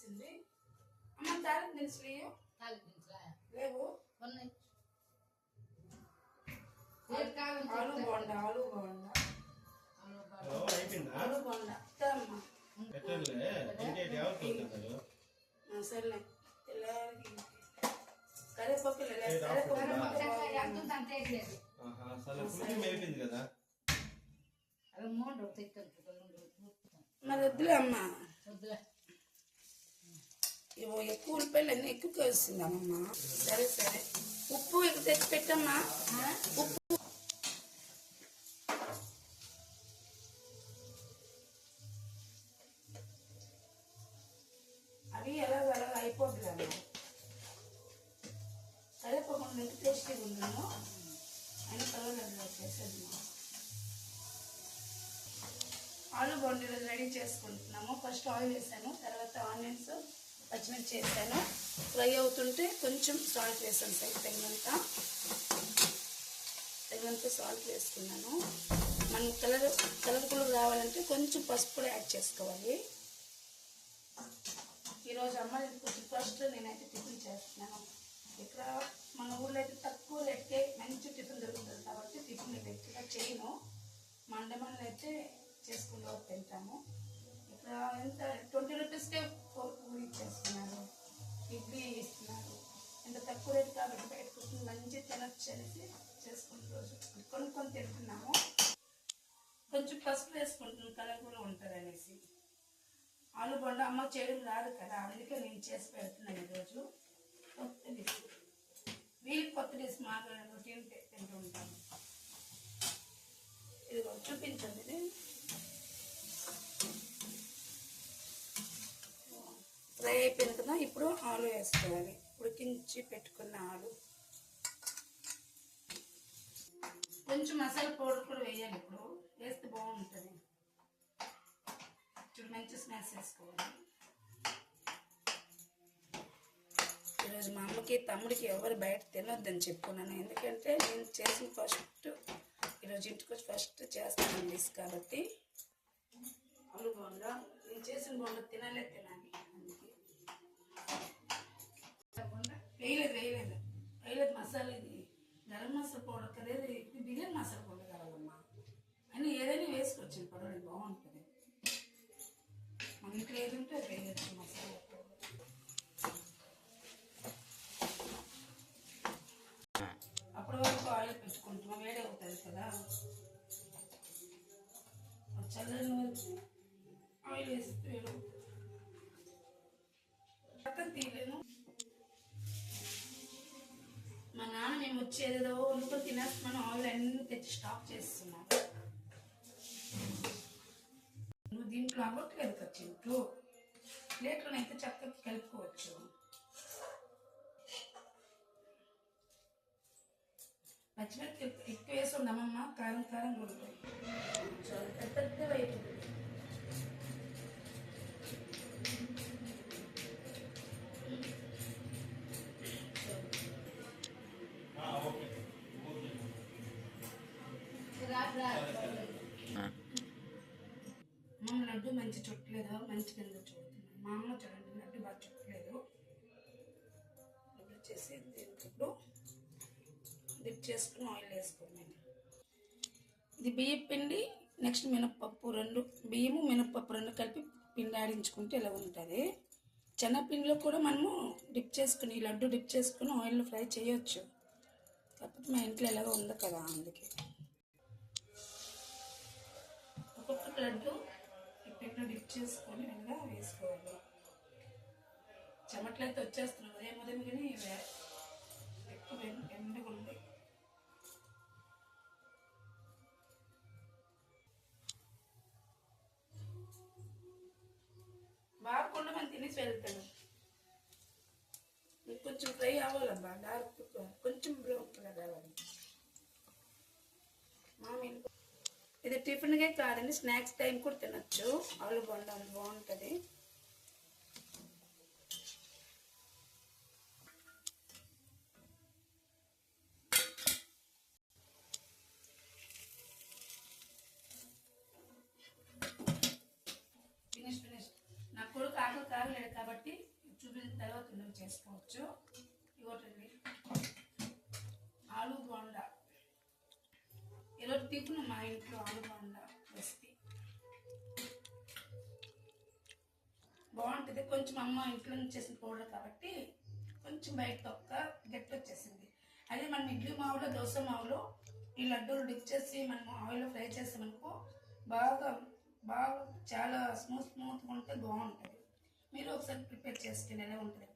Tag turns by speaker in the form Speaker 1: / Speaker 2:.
Speaker 1: చేసింది. అమ్మ తాలింపు దినుసులు లేవు. ఆలు బోండా సర్లే కరేపప్పు మరి వద్దులే అమ్మా. ఎక్కువ ఉల్లిపాయలు అన్నీ ఎక్కువ వస్తుందమ్మా. సరే సరే ఉప్పు ఎక్కువ తెచ్చి పెట్టమ్మా. ఉప్పు అవి ఎలాగ అయిపోద్ది అమ్మా. కరేపకుండా టేస్టీగా ఉందమ్మా. అయినా పర్వాలేదు వచ్చేసేది. ఆలు బోండా రెడీ చేసుకుంటున్నాము. ఫస్ట్ ఆయిల్ వేసాను, తర్వాత ఆనియన్స్ పచ్చిమిర్చి వేసాను. ఫ్రై అవుతుంటే కొంచెం సాల్ట్ వేసాను. తగినంత సాల్ట్ వేసుకున్నాను. మనం కలర్ఫుల్ రావాలంటే కొంచెం పసుపు కూడా యాడ్ చేసుకోవాలి. ఈరోజు అమ్మ కొంచెం ఫస్ట్ నేనైతే టిఫిన్ చేస్తున్నాను. ఇక్కడ మన ఊళ్ళో అయితే తక్కువ రేట్కే మంచి టిఫిన్ దొరుకుతుంది కాబట్టి టిఫిన్ ఎక్కువగా చేయను. మండమంలో అయితే చేసుకుంటూ తింటాము. ఇక్కడ ఎంత 20 రూపీస్కే 4 పూరి ఇచ్చేస్తున్నారు, ఇడ్లీ ఇస్తున్నారు. ఎంత తక్కువ రేటు కాబట్టి బయట కూర్చొని మంచి తినొచ్చు అనేసి చేసుకున్న రోజు కొనుక్కొని తింటున్నాము. కొంచెం పసుపు వేసుకుంటున్నాను, కలర్ కూడా ఉంటుంది అనేసి. ఆలు బొండ అమ్మ చేయడం రాదు కదా, అందుకే నేను చేసి పెడుతున్నాను ఈరోజు. కొత్త డిష్, వీళ్ళకి కొత్త డిష్ మాకు రొటీన్ తింటూ ఉంటాము. ఇది చూపించండి. ఇది ఫ్రై అయిపోయింది కదా, ఇప్పుడు ఆలు వేసుకోవాలి. ఉడికించి పెట్టుకున్న ఆలు. కొంచెం మసాలా పౌడర్ కూడా వేయాలి. ఇప్పుడు వేస్తే బాగుంటుంది. ఇప్పుడు మంచి స్మెల్స్ వేసుకోవాలి. ఈరోజు మా అమ్మకి తమ్ముడికి ఎవరు బయట తినొద్దని చెప్పుకున్నాను. ఎందుకంటే నేను చేసిన ఈరోజు ఇంటికి వచ్చి ఫస్ట్ చేస్తాను డిష్ కాబట్టి. ఆలు బోండా నేను చేసిన బోండా తినాలి. అందుకే వేయలేదు మసాలా. ఇది గరం మసాలా పౌడర్ కదా, ఇది బిర్యానీ మసాలా పౌడర్ కావాలమ్మా. అని ఏదైనా వేసుకోవచ్చు, పర్వాలేదు, బాగుంటుంది. మన ఇంట్లో ఏది ఉంటే అది వేయచ్చు మసాలా పౌడర్. అప్పటి వరకు ఆయిల్ పెట్టుకుంటాం, వేడి అవుతుంది కదా. చల్లని వరకు ఆయిల్ వేస్తే వేడి అవుతుంది. పక్కన తీయలేను. మా నాన్న మేము వచ్చేదో వండుకొని తినేస్తున్నాను, ఆయిల్ అన్నీ తెచ్చి స్టాక్ చేస్తున్నాను. నువ్వు దీంట్లో అవ్వట్లేదు కదా చింటూ, ప్లేట్లోనైతే చక్కగా కలుపుకోవచ్చు. పచ్చిమిరపకాయ ఎక్కువ వేసి ఉండమమ్మ, కారం కారం ఉంటుంది. పెద్ద పెద్ద వైపు అమ్మ లడ్డు మంచి చుట్టలేదు, మంచి కింద చూడుతున్నాను. మా అమ్మ చూడండి లడ్డు బాగా చుట్టలేదు. వచ్చేసి దీంట్లో డిప్ చేసుకుని ఆయిల్ వేసుకున్నాను. ఇది బియ్యం పిండి, నెక్స్ట్ మినప్పప్పు బియ్యము మినప్పప్పు రెండు కలిపి పిండి ఆడించుకుంటే ఇలా ఉంటుంది. శనగపిండిలో కూడా మనము లడ్డు డిప్ చేసుకుని ఆయిల్లో ఫ్రై చేయొచ్చు. కాకపోతే మా ఇంట్లో ఎలాగో ఉంది కదా, అందుకే. ఒక్కొక్క లడ్డు పిండిలో డిప్ చేసుకొని ఇలా వేసుకోవాలి. చెమట్లయితే వచ్చేస్తున్నాం ఉదయం కానీ ఎక్కువ ఎండగా ఉంది. బాగా కొండ మనం తినేసి వెళ్తాడు. కొంచెం ఫ్రై అవ్వాలబ్బా, డార్క్ కొంచెం బ్రౌన్ కలర్ రావాలి. ఇది టిఫిన్కే కాదండి, స్నాక్స్ టైం కూడా తినచ్చు. ఆలు బోండా బాగుంటుంది. ఫినిష్. నా కొడుకు ఆకలి తాగలేడు కాబట్టి చూపించిన తర్వాత నువ్వు చేసుకోవచ్చు. ఇవ్వటండి ఆలు బోండా. ఈరోజు టిఫిన్ మా ఇంట్లో ఆలు బోండా రెసిపీ బాగుంటుంది. కొంచెం అమ్మ ఇంట్లో నుంచి చేసిన పౌడర్ కాబట్టి కొంచెం బయట తొక్క గట్టి వచ్చేసింది. అదే మనం ఇడ్లీ మావులో దోశ మావులో ఈ లడ్డూలు డిప్ చేసి మనం ఆయిల్లో ఫ్రై చేసామనుకో బాగా బాగా చాలా స్మూత్గా ఉంటే బాగుంటుంది. మీరు ఒకసారి ప్రిపేర్ చేసుకుని ఎలా ఉంటుంది